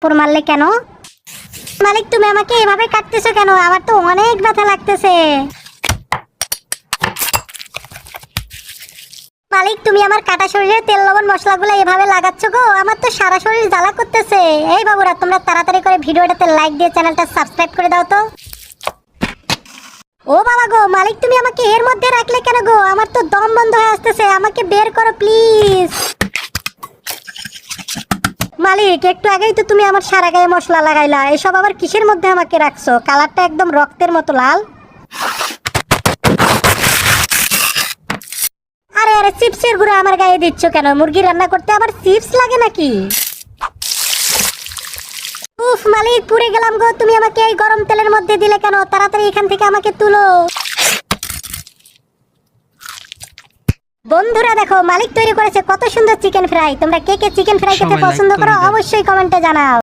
পুর মারলে কেন? মালিক তুমি আমাকে এভাবে কাটতেছো কেন? আমার তো অনেক ব্যথা লাগতেছে। মালিক তুমি আমার কাটা শরীরে তেল লবণ মশলাগুলো এভাবে লাগাচ্ছ গো, আমার তো সারা শরীর জ্বালা করতেছে। এই বাবুরা তোমরা তাড়াতাড়ি করে ভিডিওটাতে লাইক দিয়ে চ্যানেলটা সাবস্ক্রাইব করে দাও তো। ও বাবা গো, মালিক তুমি আমাকে এর মধ্যে রাখলে কেন গো? আমার তো দম বন্ধ হয়ে আসতেছে, আমাকে বের করো প্লিজ। মালিক একটু আগেই তো তুমি আমার সারা গায়ে মশলা লাগাইলা, এসব আবার কিসের মধ্যে আমাকে রাখছো? কালারটা একদম রক্তের মতো লাল। আরে আরে চিপসের গুঁড়ো আমার গায়ে দিচ্ছ কেন? মুরগি রান্না করতে আবার চিপস লাগে নাকি? উফ মালিক পুড়ে গেলাম গো, তুমি আমাকে এই গরম তেলের মধ্যে দিলে কেন? তাড়াতাড়ি এখান থেকে আমাকে তুলো। বন্ধুরা দেখো মালিক তৈরি করেছে কত সুন্দর চিকেন ফ্রাই। তোমরা কে কে চিকেন ফ্রাই খেতে সবাই লাইক পছন্দ করে করো দাও। অবশ্যই কমেন্টে জানাও।